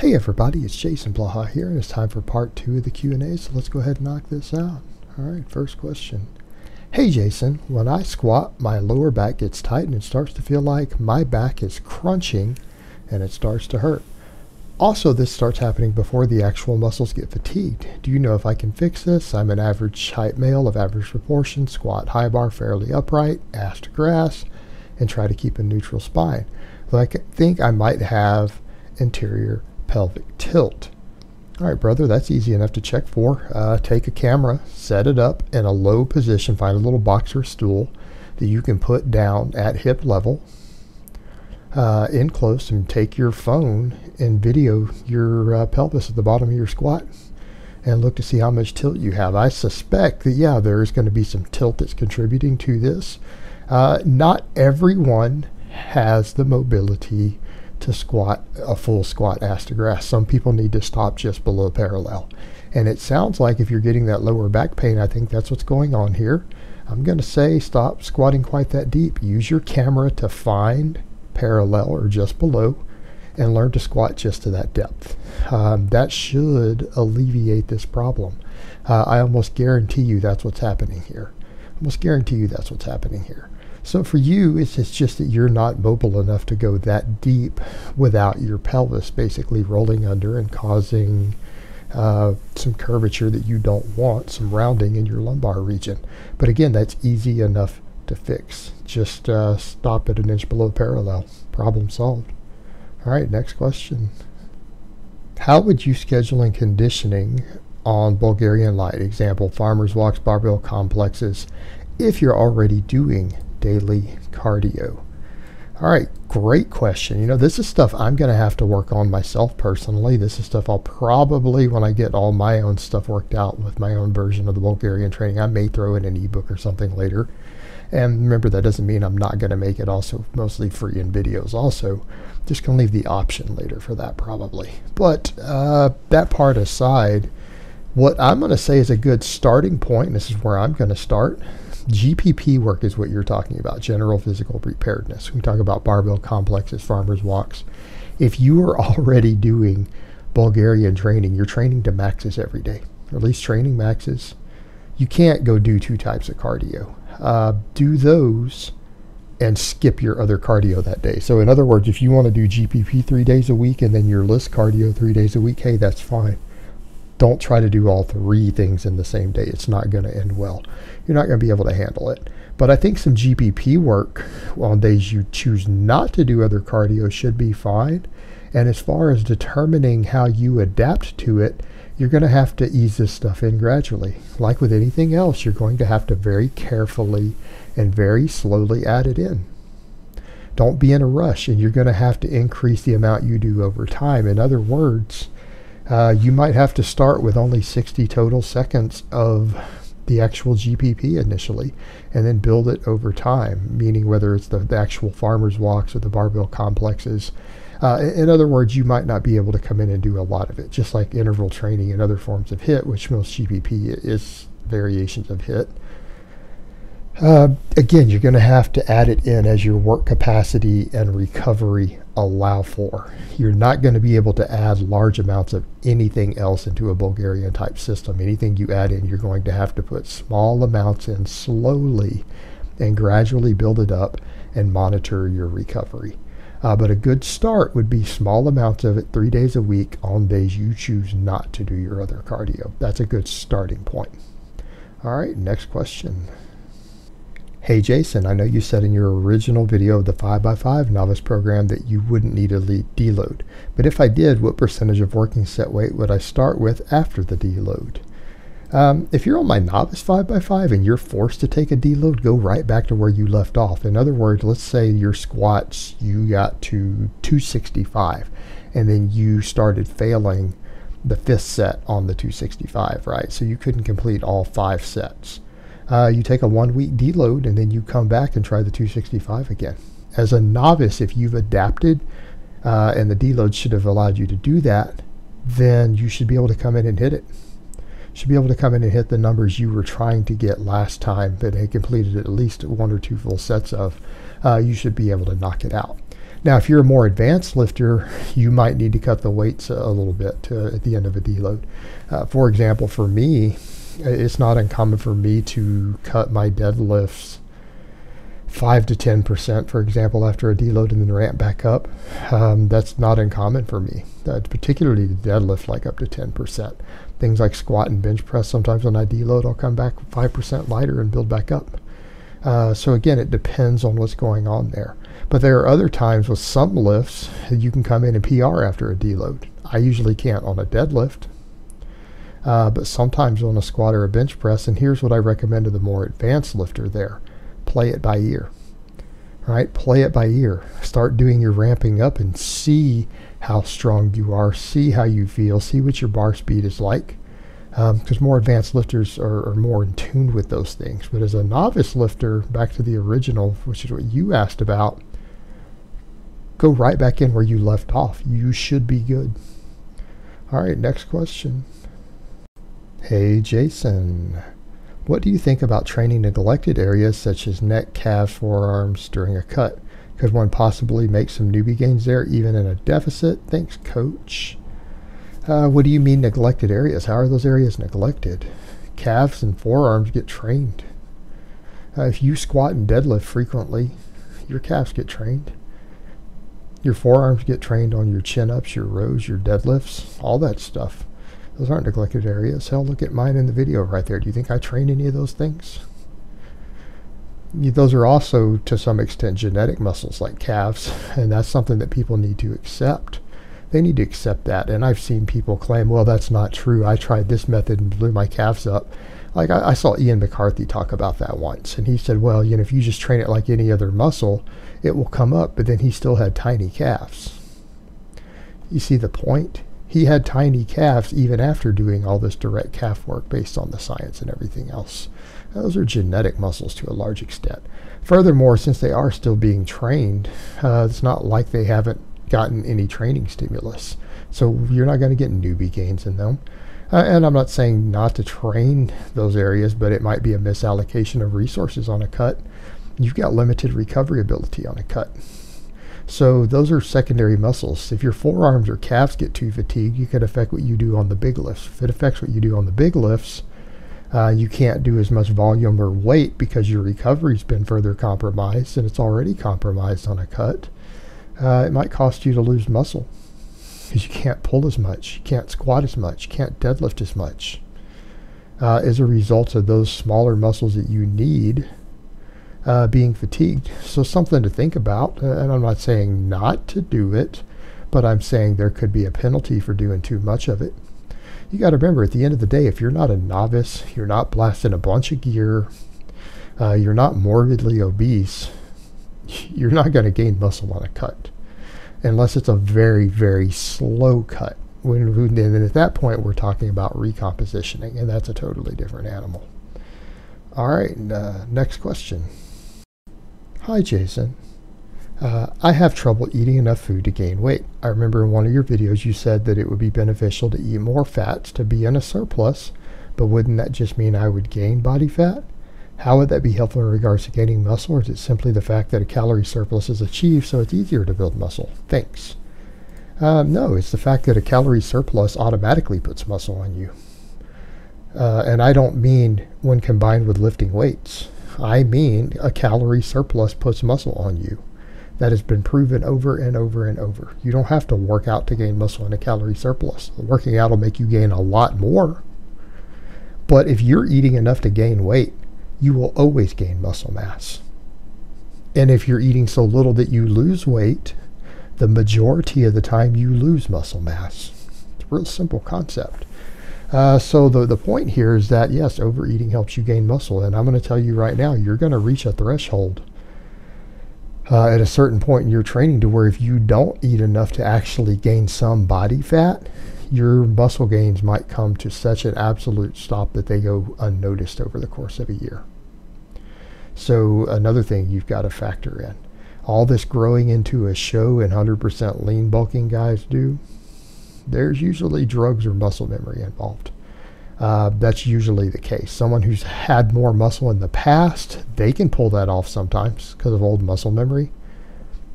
Hey everybody, it's Jason Blaha here, and it's time for part 2 of the Q&A, so let's go ahead and knock this out. Alright, first question. Hey Jason, when I squat, my lower back gets tight and it starts to feel like my back is crunching and it starts to hurt. Also, this starts happening before the actual muscles get fatigued. Do you know if I can fix this? I'm an average height male of average proportion, squat high bar fairly upright, ass to grass, and try to keep a neutral spine. Though I think I might have anterior pelvic tilt. All right, brother, that's easy enough to check for. Take a camera, set it up in a low position, find a little box or stool that you can put down at hip level, in close, and take your phone and video your pelvis at the bottom of your squat and look to see how much tilt you have. I suspect that, yeah, there's going to be some tilt that's contributing to this. Not everyone has the mobility to squat a full squat ass to grass. Some people need to stop just below parallel. And it sounds like if you're getting that lower back pain, I think that's what's going on here. I'm going to say stop squatting quite that deep. Use your camera to find parallel or just below and learn to squat just to that depth. That should alleviate this problem. I almost guarantee you that's what's happening here. Almost guarantee you that's what's happening here. So for you, it's just that you're not mobile enough to go that deep without your pelvis basically rolling under and causing some curvature that you don't want, some rounding in your lumbar region. But again, that's easy enough to fix. Just stop at an inch below parallel. Problem solved. All right, next question. How would you schedule and conditioning on Bulgarian light? Example, farmers walks, barbell complexes, if you're already doing daily cardio. All right, great question. You know, this is stuff I'm going to have to work on myself personally. This is stuff I'll probably, when I get all my own stuff worked out with my own version of the Bulgarian training, I may throw in an ebook or something later. And remember, that doesn't mean I'm not going to make it also mostly free in videos also. Just going to leave the option later for that probably. But that part aside, what I'm going to say is a good starting point, and this is where I'm going to start. GPP work is what you're talking about, general physical preparedness. We talk about barbell complexes, farmers walks. If you are already doing Bulgarian training, you're training to maxes every day, or at least training maxes. You can't go do 2 types of cardio. Do those and skip your other cardio that day. So in other words, if you want to do GPP 3 days a week and then your list cardio 3 days a week, hey, that's fine. Don't try to do all 3 things in the same day. It's not going to end well. You're not going to be able to handle it. But I think some GPP work on days you choose not to do other cardio should be fine. And as far as determining how you adapt to it, you're going to have to ease this stuff in gradually. Like with anything else, you're going to have to very carefully and very slowly add it in. Don't be in a rush, and you're going to have to increase the amount you do over time. In other words, you might have to start with only 60 total seconds of the actual GPP initially, and then build it over time, meaning whether it's the actual farmer's walks or the barbell complexes. In other words, you might not be able to come in and do a lot of it, just like interval training and other forms of HIIT, which most GPP is variations of HIIT. Again, you're going to have to add it in as your work capacity and recovery allow for. You're not going to be able to add large amounts of anything else into a Bulgarian type system. Anything you add in, you're going to have to put small amounts in slowly and gradually build it up and monitor your recovery. But a good start would be small amounts of it 3 days a week on days you choose not to do your other cardio. That's a good starting point. All right, next question. Hey Jason, I know you said in your original video of the 5x5 novice program that you wouldn't need a deload. But if I did, what percentage of working set weight would I start with after the deload? If you're on my novice 5x5 and you're forced to take a deload, go right back to where you left off. In other words, let's say your squats, you got to 265 and then you started failing the 5th set on the 265, right? So you couldn't complete all 5 sets. You take a 1 week deload and then you come back and try the 265 again. As a novice, if you've adapted and the deload should have allowed you to do that, then you should be able to come in and hit it. Should be able to come in and hit the numbers you were trying to get last time that had completed at least 1 or 2 full sets of. You should be able to knock it out. Now, if you're a more advanced lifter, you might need to cut the weights a little bit at the end of a deload. For example, for me, it's not uncommon for me to cut my deadlifts 5 to 10%, for example, after a deload and then ramp back up. That's not uncommon for me, particularly the deadlift, like up to 10%. Things like squat and bench press, sometimes when I deload, I'll come back 5% lighter and build back up. So again, it depends on what's going on there. But there are other times with some lifts, you can come in and PR after a deload. I usually can't on a deadlift, but sometimes on a squat or a bench press. And here's what I recommend to the more advanced lifter there. Play it by ear. All right, play it by ear. Start doing your ramping up and see how strong you are, see how you feel, see what your bar speed is like. Because more advanced lifters are more in tune with those things. But as a novice lifter, back to the original, which is what you asked about, go right back in where you left off. You should be good. All right, next question. Hey, Jason. What do you think about training neglected areas such as neck, calves, forearms during a cut? Could one possibly make some newbie gains there, even in a deficit? Thanks, coach. What do you mean neglected areas? How are those areas neglected? Calves and forearms get trained. If you squat and deadlift frequently, your calves get trained. Your forearms get trained on your chin-ups, your rows, your deadlifts, all that stuff. Those aren't neglected areas. Hell, look at mine in the video right there. Do you think I train any of those things? Those are also, to some extent, genetic muscles like calves, and that's something that people need to accept. They need to accept that. And I've seen people claim, well, that's not true. I tried this method and blew my calves up. Like I saw Ian McCarthy talk about that once, and he said, well, you know, if you just train it like any other muscle, it will come up. But then he still had tiny calves. You see the point? He had tiny calves even after doing all this direct calf work based on the science and everything else. Those are genetic muscles to a large extent. Furthermore, since they are still being trained, it's not like they haven't gotten any training stimulus. So you're not going to get newbie gains in them. And I'm not saying not to train those areas, but it might be a misallocation of resources on a cut. You've got limited recovery ability on a cut. So those are secondary muscles. If your forearms or calves get too fatigued, you could affect what you do on the big lifts. If it affects what you do on the big lifts, you can't do as much volume or weight because your recovery's been further compromised, and it's already compromised on a cut. It might cost you to lose muscle because you can't pull as much, you can't squat as much, you can't deadlift as much as a result of those smaller muscles that you need being fatigued. So something to think about, and I'm not saying not to do it, but I'm saying there could be a penalty for doing too much of it. You got to remember, at the end of the day, if you're not a novice, you're not blasting a bunch of gear, you're not morbidly obese, you're not going to gain muscle on a cut unless it's a very, very slow cut. And at that point, we're talking about recompositioning, and that's a totally different animal. All right, next question. Hi, Jason. I have trouble eating enough food to gain weight. I remember in one of your videos you said that it would be beneficial to eat more fats to be in a surplus, but wouldn't that just mean I would gain body fat? How would that be helpful in regards to gaining muscle, or is it simply the fact that a calorie surplus is achieved so it's easier to build muscle? Thanks. No, it's the fact that a calorie surplus automatically puts muscle on you. And I don't mean when combined with lifting weights. I mean a calorie surplus puts muscle on you. That has been proven over and over and over. You don't have to work out to gain muscle in a calorie surplus. Working out will make you gain a lot more. But if you're eating enough to gain weight, you will always gain muscle mass. And if you're eating so little that you lose weight, the majority of the time you lose muscle mass. It's a real simple concept. So the point here is that, yes, overeating helps you gain muscle. And I'm going to tell you right now, you're going to reach a threshold at a certain point in your training to where if you don't eat enough to actually gain some body fat, your muscle gains might come to such an absolute stop that they go unnoticed over the course of a year. So another thing you've got to factor in, all this growing into a show and 100% lean bulking guys do, there's usually drugs or muscle memory involved. That's usually the case. Someone who's had more muscle in the past, they can pull that off sometimes because of old muscle memory.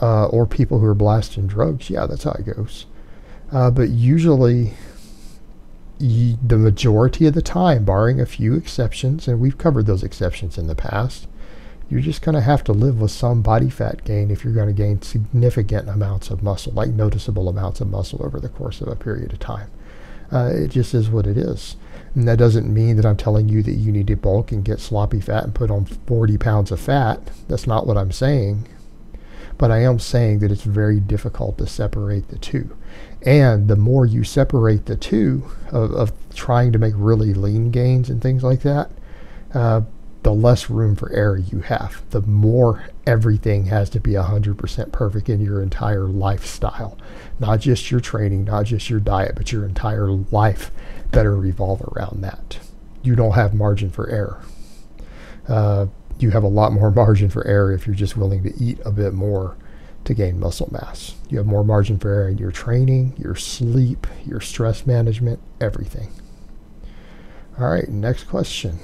or people who are blasting drugs, yeah, that's how it goes. But usually, the majority of the time, barring a few exceptions, and we've covered those exceptions in the past, you're just going to have to live with some body fat gain if you're going to gain significant amounts of muscle, like noticeable amounts of muscle over the course of a period of time. It just is what it is. And that doesn't mean that I'm telling you that you need to bulk and get sloppy fat and put on 40 pounds of fat. That's not what I'm saying. But I am saying that it's very difficult to separate the two. And the more you separate the two of trying to make really lean gains and things like that, the less room for error you have. The more everything has to be 100% perfect in your entire lifestyle. Not just your training, not just your diet, but your entire life better revolve around that. You don't have margin for error. You have a lot more margin for error if you're just willing to eat a bit more to gain muscle mass. You have more margin for error in your training, your sleep, your stress management, everything. All right, next question.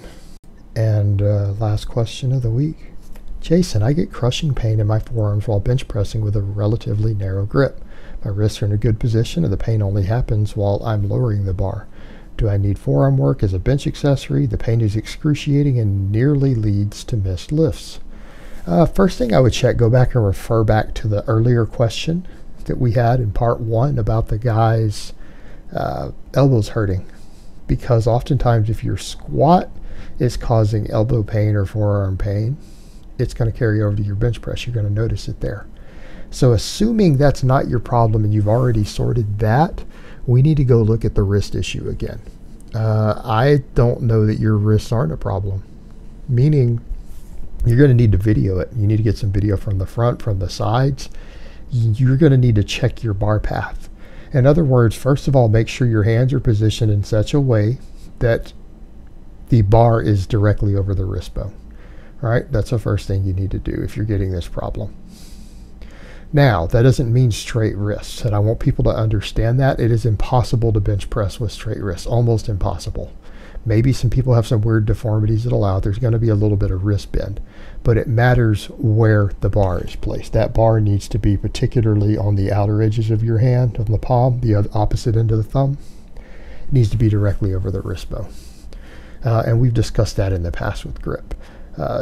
And last question of the week. Jason, I get crushing pain in my forearms while bench pressing with a relatively narrow grip. My wrists are in a good position and the pain only happens while I'm lowering the bar. Do I need forearm work as a bench accessory? The pain is excruciating and nearly leads to missed lifts. First thing I would check, go back and refer back to the earlier question that we had in part 1 about the guy's elbows hurting. Because oftentimes if your squat is causing elbow pain or forearm pain, it's going to carry over to your bench press. You're going to notice it there. So assuming that's not your problem and you've already sorted that, we need to go look at the wrist issue again. I don't know that your wrists aren't a problem, meaning you're going to need to video it. You need to get some video from the front, from the sides. You're going to need to check your bar path. In other words, first of all, make sure your hands are positioned in such a way that the bar is directly over the wrist bone. All right, that's the first thing you need to do if you're getting this problem. Now, that doesn't mean straight wrists, and I want people to understand that. It is impossible to bench press with straight wrists, almost impossible. Maybe some people have some weird deformities that allow it. There's going to be a little bit of wrist bend, but it matters where the bar is placed. That bar needs to be particularly on the outer edges of your hand, on the palm, the opposite end of the thumb. It needs to be directly over the wrist bone. And we've discussed that in the past with grip.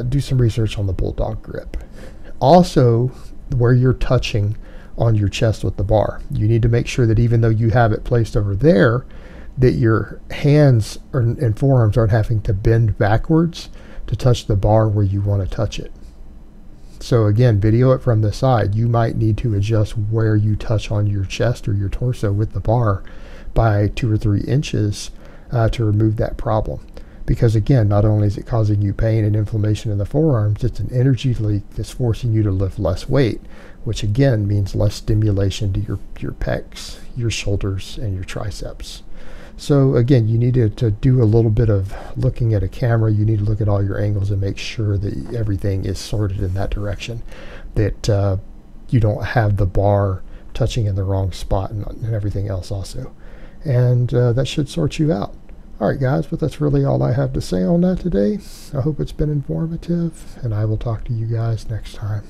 Do some research on the bulldog grip. Also, where you're touching on your chest with the bar, you need to make sure that even though you have it placed over there, that your hands and forearms aren't having to bend backwards to touch the bar where you want to touch it. So again, video it from the side. You might need to adjust where you touch on your chest or your torso with the bar by 2 or 3 inches to remove that problem. Because again, not only is it causing you pain and inflammation in the forearms, it's an energy leak that's forcing you to lift less weight, which again means less stimulation to your pecs, your shoulders, and your triceps. So again, you need to do a little bit of looking at a camera. You need to look at all your angles and make sure that everything is sorted in that direction, that you don't have the bar touching in the wrong spot and everything else also. And that should sort you out. All right, guys, but that's really all I have to say on that today. I hope it's been informative, and I will talk to you guys next time.